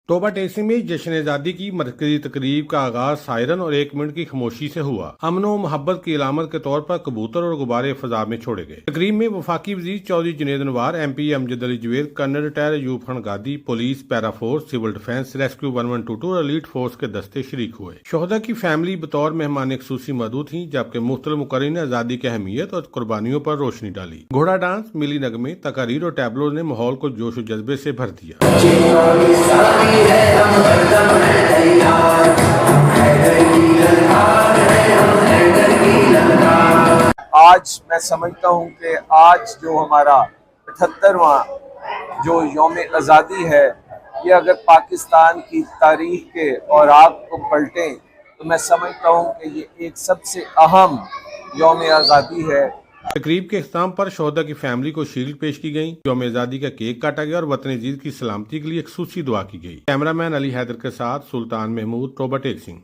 तोबा टेक में जश्न आज़ादी की मरकजी तकरीब का आगाज सायरन और 1 मिनट की खामोशी से हुआ। अमन और मोहब्बत की अलामत के तौर पर कबूतर और गुब्बारे फजा में छोड़े गए। तकरीब में वफाकी वजीर Chaudhry Junaid Anwar, MP Amjad Ali Javed, colonel retire Ayub Khan Gadi, police, para force, civil defence, rescue 1122 और एलीट फोर्स के दस्ते शरीक हुए। शोहदा की फैमिली बतौर मेहमान खसूसी मौजूद थी, जबकि मुख्तलिफ मुकर्रीन ने आज़ादी की अहमियत और कुर्बानियों पर रोशनी डाली। घोड़ा डांस, मिली नगमे, तकारीर और टैबलों ने माहौल को जोश और जज्बे से भर दिया। आज मैं समझता हूँ कि आज जो हमारा 78वां जो यौम आज़ादी है, ये अगर पाकिस्तान की तारीख के और आग को पलटें तो मैं समझता हूँ कि ये एक सबसे अहम यौम आज़ादी है। तकरीब के इख्तिताम पर शोहदा की फैमिली को शील्ड पेश की गई, यौम आज़ादी का केक काटा गया और वतन अजीज की सलामती के लिए खसूसी दुआ की गई। कैमरामैन अली हैदर के साथ सुल्तान महमूद, तोबा टेक सिंह।